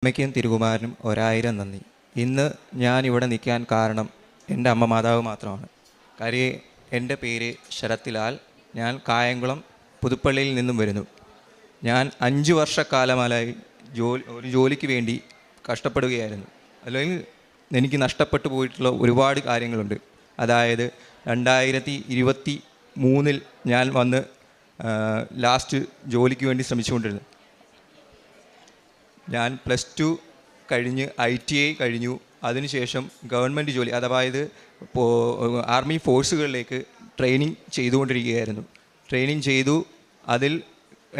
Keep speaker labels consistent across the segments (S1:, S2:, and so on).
S1: അമ്മയ്ക്കും തിരുകുമാരനും 1000 നന്ദി. ഇന്ന് ഞാൻ ഇവിടെ നിൽക്കാൻ കാരണം എൻ്റെ അമ്മ മാതാവ് മാത്രമാണ്. കാര്യം എൻ്റെ പേര് ശരത്ലാൽ. ഞാൻ കായംകുളം പുതുപ്പള്ളിയിൽ നിന്നും വരുന്നു. ഞാൻ 5 വർഷക്കാലമായി ഒരു ജോലിക്ക് വേണ്ടി കഷ്ടപ്പെടുകയായിരുന്നു. അല്ലെങ്കിൽ എനിക്ക് നഷ്ടപ്പെട്ടു പോയിട്ടുള്ള ഒരുപാട് കാര്യങ്ങളുണ്ട്. അതായത് 2023 ഞാൻ വന്ന് ലാസ്റ്റ് ജോലിക്ക് വേണ്ടി ശ്രമിച്ചുകൊണ്ടിരുന്നു. ഞാൻ +2 കഴിഞ്ഞ് ITI കഴിഞ്ഞു. അതിനുശേഷം ഗവൺമെൻറ് ജോലി, അതായത് ആർമി ഫോഴ്സുകളിലേക്ക് ട്രെയിനിങ് ചെയ്തുകൊണ്ടിരിക്കുകയായിരുന്നു. ട്രെയിനിങ് ചെയ്തു. അതിൽ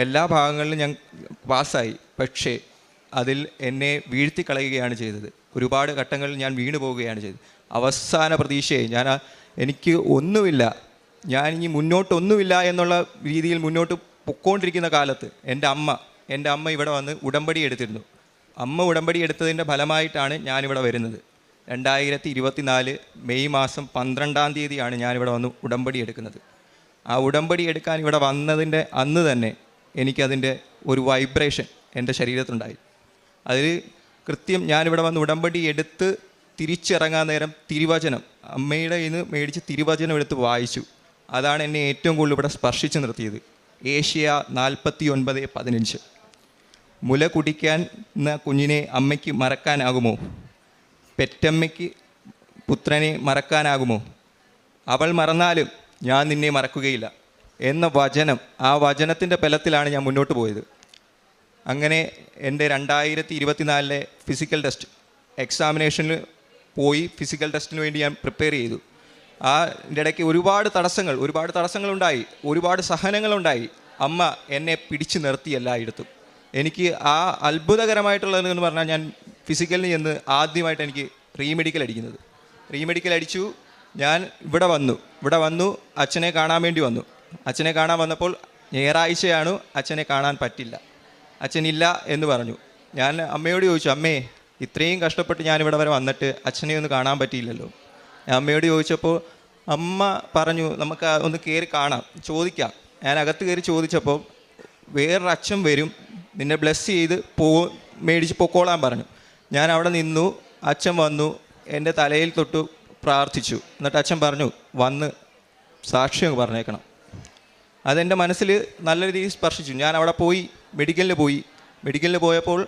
S1: എല്ലാ ഭാഗങ്ങളിലും ഞാൻ പാസ്സായി. പക്ഷേ അതിൽ എന്നെ വീഴ്ത്തിക്കളയുകയാണ് ചെയ്തത്. ഒരുപാട് ഘട്ടങ്ങളിൽ ഞാൻ വീണു പോവുകയാണ് ചെയ്തത്. അവസാന പ്രതീക്ഷയെ എനിക്ക് ഒന്നുമില്ല, ഞാനിനി മുന്നോട്ടൊന്നുമില്ല എന്നുള്ള രീതിയിൽ മുന്നോട്ട് പൊയ്ക്കൊണ്ടിരിക്കുന്ന കാലത്ത് എൻ്റെ അമ്മ ഇവിടെ വന്ന് ഉടമ്പടി എടുത്തിരുന്നു. അമ്മ ഉടമ്പടി എടുത്തതിൻ്റെ ഫലമായിട്ടാണ് ഞാനിവിടെ വരുന്നത്. 2024 മെയ് മാസം 12-ാം തീയതിയാണ് ഞാനിവിടെ വന്ന് ഉടമ്പടി എടുക്കുന്നത്. ആ ഉടമ്പടി എടുക്കാൻ ഇവിടെ വന്നതിൻ്റെ അന്ന് തന്നെ എനിക്കതിൻ്റെ ഒരു വൈബ്രേഷൻ എൻ്റെ ശരീരത്തിലുണ്ടായി. അതിൽ കൃത്യം ഞാനിവിടെ വന്ന് ഉടമ്പടി എടുത്ത് തിരിച്ചിറങ്ങാൻ നേരം തിരുവചനം അമ്മയുടെ കയ്യിൽ നിന്ന് മേടിച്ച് തിരുവചനം എടുത്ത് വായിച്ചു. അതാണ് എന്നെ ഏറ്റവും കൂടുതൽ ഇവിടെ സ്പർശിച്ച് നിർത്തിയത്. ഏഷ്യ 49:15. മുല കുടിക്കാൻ കുഞ്ഞിനെ അമ്മയ്ക്ക് മറക്കാനാകുമോ? പെറ്റമ്മയ്ക്ക് പുത്രനെ മറക്കാനാകുമോ? അവൾ മറന്നാലും ഞാൻ നിന്നെ മറക്കുകയില്ല എന്ന വചനം, ആ വചനത്തിൻ്റെ ബലത്തിലാണ് ഞാൻ മുന്നോട്ട് പോയത്. അങ്ങനെ എൻ്റെ 2024 ഫിസിക്കൽ ടെസ്റ്റ് എക്സാമിനേഷനിൽ പോയി. ഫിസിക്കൽ ടെസ്റ്റിന് വേണ്ടി ഞാൻ പ്രിപ്പയർ ചെയ്തു. അതിൻ്റെ ഇടയ്ക്ക് ഒരുപാട് തടസ്സങ്ങളുണ്ടായി, ഒരുപാട് സഹനങ്ങളുണ്ടായി. അമ്മ എന്നെ പിടിച്ചു നിർത്തി എല്ലായിടത്തും. എനിക്ക് ആ അത്ഭുതകരമായിട്ടുള്ളതെന്ന് പറഞ്ഞാൽ, ഞാൻ ഫിസിക്കലിന് ചെന്ന് ആദ്യമായിട്ട് എനിക്ക് റീമെഡിക്കൽ അടിച്ചു. ഞാൻ ഇവിടെ വന്നു അച്ഛനെ കാണാൻ വേണ്ടി വന്നു. അച്ഛനെ കാണാൻ വന്നപ്പോൾ ഞായറാഴ്ചയാണ്, അച്ഛനെ കാണാൻ പറ്റില്ല, അച്ഛനില്ല എന്ന് പറഞ്ഞു. ഞാൻ അമ്മയോട് ചോദിച്ചു, അമ്മേ ഇത്രയും കഷ്ടപ്പെട്ട് ഞാനിവിടെ വരെ വന്നിട്ട് അച്ഛനെ ഒന്ന് കാണാൻ പറ്റിയില്ലല്ലോ. ഞാൻ അമ്മയോട് ചോദിച്ചപ്പോൾ അമ്മ പറഞ്ഞു, നമുക്ക് ഒന്ന് കയറി കാണാം, ചോദിക്കാം. ഞാൻ അകത്ത് കയറി ചോദിച്ചപ്പോൾ വേറൊരു അച്ഛൻ വരും, നിന്നെ ബ്ലെസ് ചെയ്ത് മേടിച്ച് പൊക്കോളാൻ പറഞ്ഞു. ഞാൻ അവിടെ നിന്നു. അച്ഛൻ വന്നു, എൻ്റെ തലയിൽ തൊട്ട് പ്രാർത്ഥിച്ചു. എന്നിട്ട് അച്ഛൻ പറഞ്ഞു, വന്ന് സാക്ഷ്യം പറഞ്ഞേക്കണം. അതെൻ്റെ മനസ്സിൽ നല്ല രീതിയിൽ സ്പർശിച്ചു. ഞാൻ അവിടെ പോയി മെഡിക്കലിന് പോയപ്പോൾ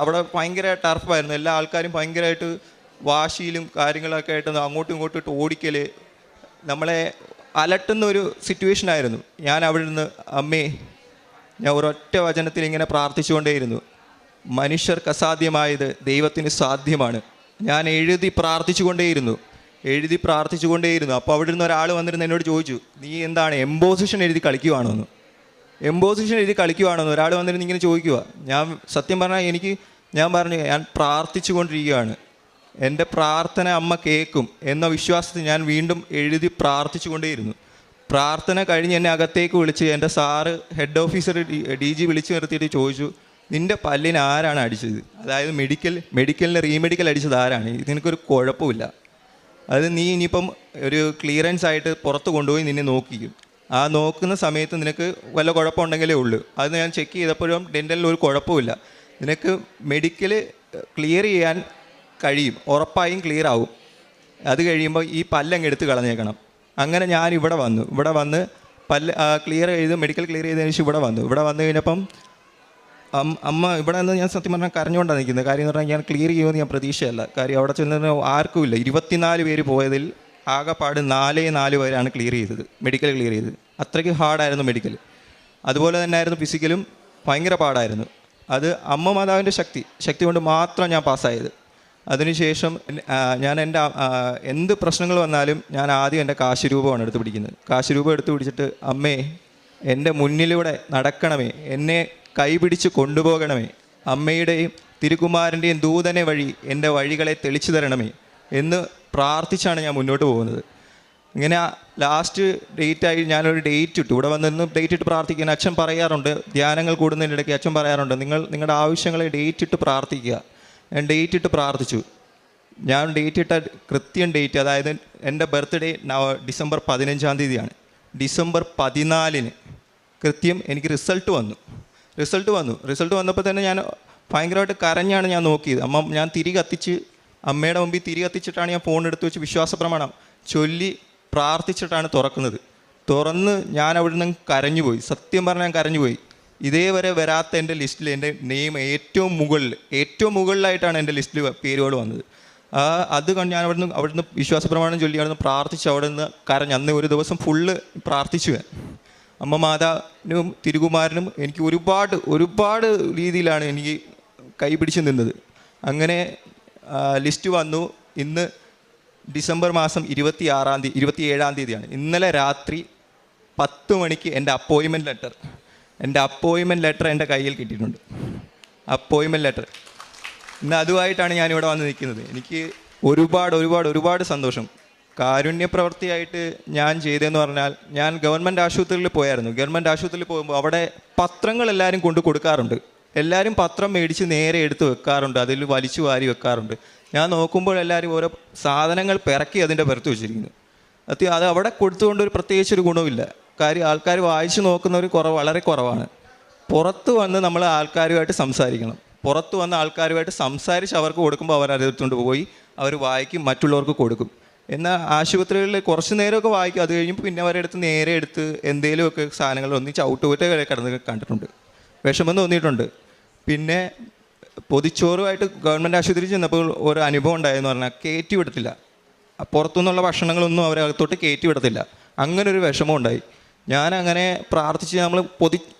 S1: അവിടെ ഭയങ്കര ടർഫായിരുന്നു. എല്ലാ ആൾക്കാരും ഭയങ്കരമായിട്ട് വാശിയിലും കാര്യങ്ങളൊക്കെ ആയിട്ട് അങ്ങോട്ടും ഇങ്ങോട്ടും ഇട്ട് ഓടിക്കൽ, നമ്മളെ അലട്ടുന്ന ഒരു സിറ്റുവേഷനായിരുന്നു. ഞാൻ അവിടെ നിന്ന് അമ്മേ, ഞാൻ ഒരൊറ്റ വചനത്തിൽ ഇങ്ങനെ പ്രാർത്ഥിച്ചുകൊണ്ടേയിരുന്നു. മനുഷ്യർക്ക് അസാധ്യമായത് ദൈവത്തിന് സാധ്യമാണ്. ഞാൻ എഴുതി പ്രാർത്ഥിച്ചുകൊണ്ടേയിരുന്നു. അപ്പോൾ അവിടെ നിന്ന് ഒരാൾ വന്നിരുന്ന് എന്നോട് ചോദിച്ചു, നീ എന്താണ് എംബോസിഷൻ എഴുതി കളിക്കുവാണോ എന്ന് ഒരാൾ വന്നിരുന്ന് ഇങ്ങനെ ചോദിക്കുക. ഞാൻ സത്യം പറഞ്ഞാൽ ഞാൻ പറഞ്ഞു, ഞാൻ പ്രാർത്ഥിച്ചു കൊണ്ടിരിക്കുകയാണ്, എൻ്റെ പ്രാർത്ഥന അമ്മ കേൾക്കും എന്ന വിശ്വാസത്തിൽ ഞാൻ വീണ്ടും എഴുതി പ്രാർത്ഥിച്ചു കൊണ്ടേയിരുന്നു. പ്രാർത്ഥന കഴിഞ്ഞ് എന്നെ അകത്തേക്ക് വിളിച്ച് എൻ്റെ സാറ് ഹെഡ് ഓഫീസർ DG വിളിച്ച് നിർത്തിയിട്ട് ചോദിച്ചു, നിൻ്റെ പല്ലിന് ആരാണ് അടിച്ചത്? അതായത് മെഡിക്കലിന് റീമെഡിക്കൽ അടിച്ചത് ആരാണ്? നിനക്കൊരു കുഴപ്പമില്ല, അത് നീ ഇനിയിപ്പം ഒരു ക്ലിയറൻസ് ആയിട്ട് പുറത്ത് കൊണ്ടുപോയി നിന്നെ നോക്കിക്കും. ആ നോക്കുന്ന സമയത്ത് നിനക്ക് വല്ല കുഴപ്പമുണ്ടെങ്കിലേ ഉള്ളൂ. അത് ഞാൻ ചെക്ക് ചെയ്തപ്പോഴും ഡെൻ്റലിൽ ഒരു കുഴപ്പമില്ല. നിനക്ക് മെഡിക്കൽ ക്ലിയർ ചെയ്യാൻ കഴിയും, ഉറപ്പായും ക്ലിയർ ആവും. അത് കഴിയുമ്പോൾ ഈ പല്ലങ്ങ് എടുത്ത് കളഞ്ഞേക്കണം. അങ്ങനെ ഞാൻ ഇവിടെ വന്ന് പല്ല് മെഡിക്കൽ ക്ലിയർ ചെയ്തതിന് ശേഷം ഇവിടെ വന്നു കഴിഞ്ഞപ്പം അമ്മ ഇവിടെ നിന്ന് ഞാൻ സത്യം പറഞ്ഞാൽ കരഞ്ഞുകൊണ്ടാണ് നിൽക്കുന്നത്. കാര്യം എന്ന് പറഞ്ഞാൽ ഞാൻ ക്ലിയർ ചെയ്യുമെന്ന് ഞാൻ പ്രതീക്ഷയല്ല. കാര്യം അവിടെ ചെന്ന് ആർക്കുമില്ല. 24 പേര് പോയതിൽ ആകെപ്പാട് 4 പേരാണ് മെഡിക്കൽ ക്ലിയർ ചെയ്തത്. അത്രയ്ക്ക് ഹാർഡായിരുന്നു മെഡിക്കൽ. അതുപോലെ തന്നെ ആയിരുന്നു ഫിസിക്കലും, ഭയങ്കര പാടായിരുന്നു. അത് അമ്മ മാതാവിൻ്റെ ശക്തി കൊണ്ട് മാത്രം ഞാൻ പാസ്സായത്. അതിനുശേഷം ഞാൻ എൻ്റെ എന്ത് പ്രശ്നങ്ങൾ വന്നാലും ഞാൻ ആദ്യം എൻ്റെ കാശുരൂപമാണ് എടുത്ത് പിടിക്കുന്നത്. കാശുരൂപം എടുത്ത് പിടിച്ചിട്ട്, അമ്മേ എൻ്റെ മുന്നിലൂടെ നടക്കണമേ, എന്നെ കൈപിടിച്ച് കൊണ്ടുപോകണമേ, അമ്മയുടെയും തിരുകുമാരൻ്റെയും ദൂതനെ വഴി എൻ്റെ വഴികളെ തെളിച്ചു തരണമേ എന്ന് പ്രാർത്ഥിച്ചാണ് ഞാൻ മുന്നോട്ട് പോകുന്നത്. ഇങ്ങനെ ലാസ്റ്റ് ഡേറ്റായി ഞാനൊരു ഡേറ്റ് ഇട്ടു. ഇവിടെ വന്നിരുന്ന് ഡേറ്റ് ഇട്ട് പ്രാർത്ഥിക്കാൻ അച്ഛൻ പറയാറുണ്ട്. ധ്യാനങ്ങൾ കൂടുന്നതിനിടയ്ക്ക് അച്ഛൻ പറയാറുണ്ട്, നിങ്ങളുടെ ആവശ്യങ്ങളെ ഡേറ്റ് ഇട്ട് പ്രാർത്ഥിക്കുക. ഞാൻ ഡേറ്റ് ഇട്ട് പ്രാർത്ഥിച്ചു. ഞാൻ ഡേറ്റ് ഇട്ട കൃത്യം ഡേറ്റ്, അതായത് എൻ്റെ ബർത്ത്ഡേ ഡിസംബർ 15-ാം തീയതിയാണ്. ഡിസംബർ 14-ന് കൃത്യം എനിക്ക് റിസൾട്ട് വന്നു. റിസൾട്ട് വന്നപ്പോൾ തന്നെ ഞാൻ ഭയങ്കരമായിട്ട് കരഞ്ഞാണ് ഞാൻ നോക്കിയത്. ഞാൻ അമ്മയുടെ മുമ്പിൽ തിരി കത്തിച്ചിട്ടാണ് ഞാൻ ഫോൺ എടുത്ത് വെച്ച് വിശ്വാസ പ്രമാണം ചൊല്ലി പ്രാർത്ഥിച്ചിട്ടാണ് തുറക്കുന്നത്. തുറന്ന് ഞാൻ അവിടെ നിന്ന് കരഞ്ഞുപോയി. സത്യം പറഞ്ഞാൽ ഞാൻ കരഞ്ഞുപോയി. ഇതേവരെ വരാത്ത എൻ്റെ ലിസ്റ്റിൽ എൻ്റെ നെയിം ഏറ്റവും മുകളിലായിട്ടാണ് എൻ്റെ ലിസ്റ്റിൽ പേരുകൾ വന്നത്. അത് കണ്ട് ഞാൻ അവിടുന്ന് വിശ്വാസ പ്രമാണം ചൊല്ലി അവിടുന്ന് പ്രാർത്ഥിച്ച് അവിടെ നിന്ന് കരഞ്ഞ് അന്ന് ഒരു ദിവസം ഫുള്ള് പ്രാർത്ഥിച്ചു. അമ്മ മാതാവിനും തിരുകുമാരനും എനിക്ക് ഒരുപാട് രീതിയിലാണ് എനിക്ക് കൈപിടിച്ച് നിന്നത്. അങ്ങനെ ലിസ്റ്റ് വന്നു. ഇന്ന് ഡിസംബർ മാസം 27-ാം തീയതിയാണ്. ഇന്നലെ രാത്രി 10 മണിക്ക് എൻ്റെ അപ്പോയിൻമെൻറ്റ് ലെറ്റർ എൻ്റെ കയ്യിൽ കിട്ടിയിട്ടുണ്ട്. Appointment letter. ഇന്ന് അതുമായിട്ടാണ് ഞാനിവിടെ വന്ന് നിൽക്കുന്നത്. എനിക്ക് ഒരുപാട് സന്തോഷം. കാരുണ്യ പ്രവൃത്തിയായിട്ട് ഞാൻ ചെയ്തതെന്ന് പറഞ്ഞാൽ, ഞാൻ ഗവൺമെൻറ് ആശുപത്രിയിൽ പോയായിരുന്നു. ഗവൺമെൻറ് ആശുപത്രിയിൽ പോകുമ്പോൾ അവിടെ പത്രങ്ങൾ എല്ലാവരും കൊണ്ട് കൊടുക്കാറുണ്ട്. എല്ലാവരും പത്രം മേടിച്ച് നേരെ എടുത്ത് വെക്കാറുണ്ട്, അതിൽ വലിച്ചു വാരി വെക്കാറുണ്ട്. ഞാൻ നോക്കുമ്പോൾ എല്ലാവരും ഓരോ സാധനങ്ങൾ പിറക്കി അതിൻ്റെ പുറത്ത് വെച്ചിരിക്കുന്നു. അത് അവിടെ കൊടുത്തുകൊണ്ട് പ്രത്യേകിച്ചൊരു ഗുണമില്ല. കാര്യം ആൾക്കാർ വായിച്ച് നോക്കുന്നവർ വളരെ കുറവാണ്. പുറത്ത് വന്ന് നമ്മൾ ആൾക്കാരുമായിട്ട് സംസാരിക്കണം. പുറത്ത് വന്ന് ആൾക്കാരുമായിട്ട് സംസാരിച്ച് അവർക്ക് കൊടുക്കുമ്പോൾ അവരതെടുത്തുകൊണ്ട് പോയി അവർ വായിക്കും, മറ്റുള്ളവർക്ക് കൊടുക്കും. എന്നാൽ ആശുപത്രികളിൽ കുറച്ച് നേരമൊക്കെ വായിക്കും. അത് കഴിയുമ്പോൾ പിന്നെ അവരെടുത്ത് നേരെ എടുത്ത് എന്തെങ്കിലുമൊക്കെ സാധനങ്ങൾ ഒന്നിച്ച് ഔട്ട് കിടന്ന് കണ്ടിട്ടുണ്ട്. വിഷമം തോന്നിയിട്ടുണ്ട്. പിന്നെ പൊതിച്ചോറുമായിട്ട് ഗവൺമെൻറ് ആശുപത്രിയിൽ ചെന്നപ്പോൾ ഒരു അനുഭവം ഉണ്ടായെന്ന് പറഞ്ഞാൽ കയറ്റി വിടത്തില്ല. പുറത്തുനിന്നുള്ള ഭക്ഷണങ്ങളൊന്നും അവരകത്തോട്ട് കയറ്റി വിടത്തില്ല. അങ്ങനെ ഒരു വിഷമം ഉണ്ടായി. ഞാനങ്ങനെ പ്രാർത്ഥിച്ച് നമ്മൾ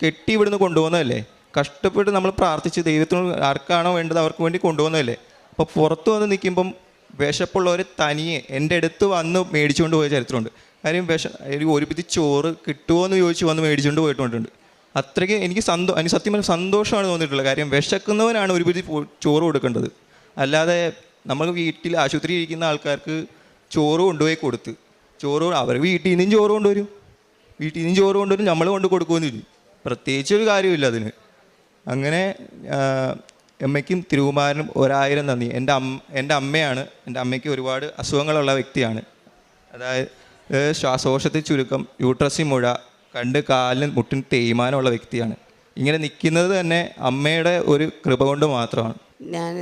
S1: കെട്ടി ഇവിടുന്ന് കൊണ്ടുപോകുന്നതല്ലേ, കഷ്ടപ്പെട്ട് നമ്മൾ പ്രാർത്ഥിച്ച് ദൈവത്തിന് ആർക്കാണോ വേണ്ടത് അവർക്ക് വേണ്ടി കൊണ്ടുപോകുന്നതല്ലേ. അപ്പോൾ പുറത്ത് വന്ന് നിൽക്കുമ്പം വിശപ്പുള്ളവർ തനിയെ എൻ്റെ അടുത്ത് വന്ന് മേടിച്ചുകൊണ്ട് പോയ ചരിത്രമുണ്ട്. കാര്യം ഒരു പിടി ചോറ് കിട്ടുമോ എന്ന് ചോദിച്ച് വന്ന് മേടിച്ചുകൊണ്ട് പോയിട്ടുണ്ട്. അത്രയ്ക്ക് എനിക്ക് സത്യം പറഞ്ഞാൽ സന്തോഷമാണ് തോന്നിയിട്ടുള്ളത്. കാര്യം വിശക്കുന്നവനാണ് ഒരു പിടി ചോറ് കൊടുക്കേണ്ടത്. അല്ലാതെ നമ്മൾ വീട്ടിൽ ആശുപത്രിയിൽ ഇരിക്കുന്ന ആൾക്കാർക്ക് ചോറ് കൊണ്ടുപോയി കൊടുത്ത് അവർ വീട്ടിൽ നിന്നും ചോറ് കൊണ്ടുവരും, നമ്മൾ കൊണ്ട് കൊടുക്കുമെന്നില്ല. പ്രത്യേകിച്ചൊരു കാര്യമില്ല അതിന്. അങ്ങനെ അമ്മയ്ക്കും തിരുകുമാരനും 1000 നന്ദി. എൻ്റെ അമ്മയാണ്. എൻ്റെ അമ്മയ്ക്ക് ഒരുപാട് അസുഖങ്ങളുള്ള വ്യക്തിയാണ്. അതായത് ശ്വാസകോശത്തിൽ ചുരുക്കം, യൂട്രസിൽ മുഴ, കാലിന് മുട്ടിന് തേയ്മാനമുള്ള വ്യക്തിയാണ്. ഇങ്ങനെ നിൽക്കുന്നത് തന്നെ അമ്മയുടെ ഒരു കൃപ കൊണ്ട് മാത്രമാണ്.
S2: ഞാൻ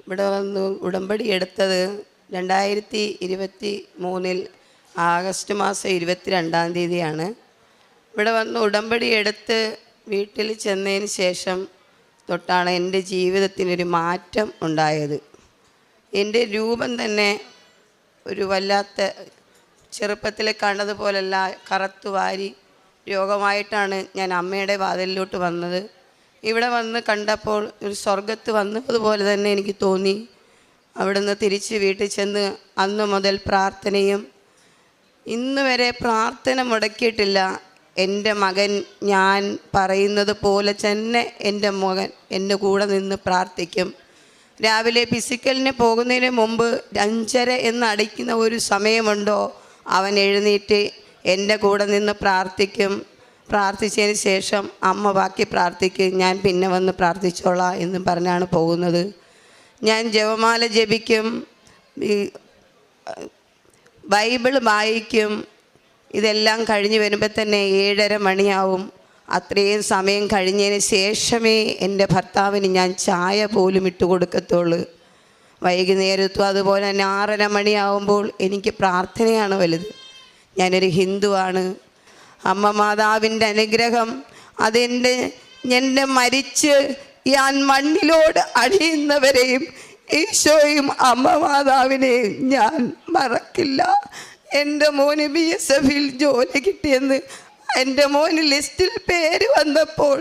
S2: ഇവിടെ വന്ന് ഉടമ്പടി എടുത്തത് 2023 ആഗസ്റ്റ് മാസം 22-ാം തീയതിയാണ്. ഇവിടെ വന്ന് ഉടമ്പടി എടുത്ത് വീട്ടിൽ ചെന്നതിന് ശേഷം തൊട്ടാണ് എൻ്റെ ജീവിതത്തിനൊരു മാറ്റം ഉണ്ടായത്. എൻ്റെ രൂപം തന്നെ ഒരു വല്ലാത്ത ചെറുപ്പത്തിൽ കണ്ടതുപോലല്ല, കറുത്തു വാരി രോഗമായിട്ടാണ് ഞാൻ അമ്മയുടെ വാതിലിലോട്ട് വന്നത്. ഇവിടെ വന്ന് കണ്ടപ്പോൾ ഒരു സ്വർഗത്ത് വന്നതുപോലെ തന്നെ എനിക്ക് തോന്നി. അവിടുന്ന് തിരിച്ച് വീട്ടിൽ ചെന്ന് അന്ന് മുതൽ പ്രാർത്ഥനയും, ഇന്ന് വരെ പ്രാർത്ഥന മുടക്കിയിട്ടില്ല. എൻ്റെ മകൻ ഞാൻ പറയുന്നത് പോലെ തന്നെ എൻ്റെ മകൻ എൻ്റെ കൂടെ നിന്ന് പ്രാർത്ഥിക്കും. രാവിലെ ഫിസിക്കലിന് പോകുന്നതിന് മുമ്പ് 5:30 എന്ന് അടിക്കുന്ന ഒരു സമയമുണ്ടോ, അവൻ എഴുന്നേറ്റ് എൻ്റെ കൂടെ നിന്ന് പ്രാർത്ഥിക്കും. പ്രാർത്ഥിച്ചതിന് ശേഷം അമ്മ ബാക്കി പ്രാർത്ഥിക്കും, ഞാൻ പിന്നെ വന്ന് പ്രാർത്ഥിച്ചോളാം എന്നും പറഞ്ഞാണ് പോകുന്നത്. ഞാൻ ജപമാല ജപിക്കും, ബൈബിൾ വായിക്കും. ഇതെല്ലാം കഴിഞ്ഞ് വരുമ്പോൾ തന്നെ 7:30 മണിയാവും. അത്രയും സമയം കഴിഞ്ഞതിന് ശേഷമേ എൻ്റെ ഭർത്താവിന് ഞാൻ ചായ പോലും ഇട്ട് കൊടുക്കത്തുള്ളൂ. വൈകുന്നേരത്തും അതുപോലെ തന്നെ 6:30 മണിയാവുമ്പോൾ എനിക്ക് പ്രാർത്ഥനയാണ് വലുത്. ഞാനൊരു ഹിന്ദുവാണ്. അമ്മ മാതാവിൻ്റെ അനുഗ്രഹം എൻ്റെ മരിച്ച് ഞാൻ മണ്ണിലോട് അണിയുന്നവരെയും ഈശോയും അമ്മ മാതാവിനെയും ഞാൻ മറക്കില്ല. എൻ്റെ മോന് BSFിൽ ജോലി കിട്ടിയെന്ന് എൻ്റെ മോന് ലിസ്റ്റിൽ പേര് വന്നപ്പോൾ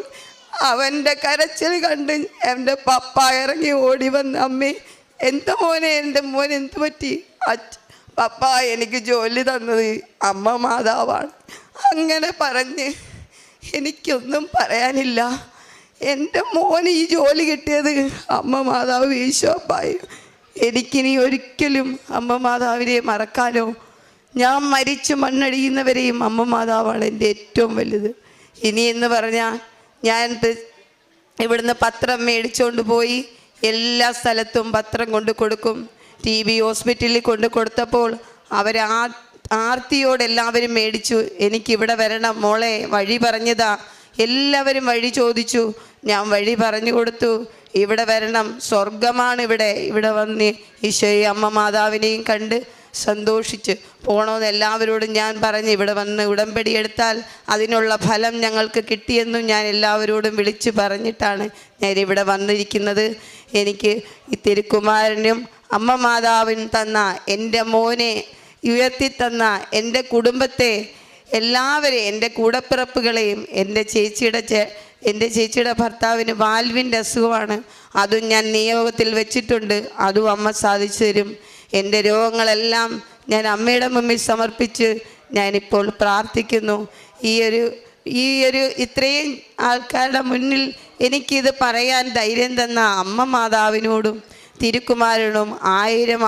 S2: അവൻ്റെ കരച്ചിൽ കണ്ട് എൻ്റെ പപ്പ ഇറങ്ങി ഓടി വന്ന്, അമ്മേ എൻ്റെ മോൻ എന്ത് പറ്റി? പപ്പ എനിക്ക് ജോലി തന്നത് അമ്മ മാതാവാണ്. അങ്ങനെ പറഞ്ഞ് എനിക്കൊന്നും പറയാനില്ല. എൻ്റെ മോന് ഈ ജോലി കിട്ടിയത് അമ്മ മാതാവ് ഈശോപ്പായും. എനിക്കിനി ഒരിക്കലും അമ്മ മാതാവിനെ മറക്കാനോ, ഞാൻ മരിച്ച് മണ്ണടിയുന്നവരെയും അമ്മ മാതാവാണ് എൻ്റെ ഏറ്റവും വലുത്. ഇനിയെന്ന് പറഞ്ഞാൽ ഞാൻ ഇവിടുന്ന് പത്രം മേടിച്ചുകൊണ്ട് പോയി എല്ലാ സ്ഥലത്തും പത്രം കൊണ്ട് കൊടുക്കും. TB ഹോസ്പിറ്റലിൽ കൊണ്ട് കൊടുത്തപ്പോൾ അവർ ആർത്തിയോട് എല്ലാവരും മേടിച്ചു. എനിക്കിവിടെ വരണം മോളെ, വഴി പറഞ്ഞതാ, എല്ലാവരും വഴി ചോദിച്ചു, ഞാൻ വഴി പറഞ്ഞു കൊടുത്തു. ഇവിടെ വരണം, സ്വർഗമാണ് ഇവിടെ വന്ന് ഈശോയെ അമ്മ മാതാവിനെയും കണ്ട് സന്തോഷിച്ച് പോകണമെന്ന് എല്ലാവരോടും ഞാൻ പറഞ്ഞ് ഇവിടെ വന്ന് ഉടമ്പടി എടുത്താൽ അതിനുള്ള ഫലം ഞങ്ങൾക്ക് കിട്ടിയെന്നും ഞാൻ എല്ലാവരോടും വിളിച്ചു പറഞ്ഞിട്ടാണ് ഞാൻ ഇവിടെ വന്നിരിക്കുന്നത്. എനിക്ക് ഈ തിരുക്കുമാരനും അമ്മ മാതാവിനും തന്ന എൻ്റെ മോനെ ഉയർത്തി തന്ന എൻ്റെ കുടുംബത്തെ എല്ലാവരെയും, എൻ്റെ കൂടപ്പിറപ്പുകളെയും, എൻ്റെ ചേച്ചിയുടെ ഭർത്താവിന് വാൽവിൻ്റെ അസുഖമാണ്, അതും ഞാൻ നിയോഗത്തിൽ വെച്ചിട്ടുണ്ട്, അതും അമ്മ സാധിച്ചു തരും. എൻ്റെ രോഗങ്ങളെല്ലാം ഞാൻ അമ്മയുടെ മുമ്പിൽ സമർപ്പിച്ച് ഞാനിപ്പോൾ പ്രാർത്ഥിക്കുന്നു. ഈ ഒരു ഇത്രയും ആൾക്കാരുടെ മുന്നിൽ എനിക്കിത് പറയാൻ ധൈര്യം തന്ന അമ്മ മാതാവിനോടും തിരുക്കുമാരനും ആയിരം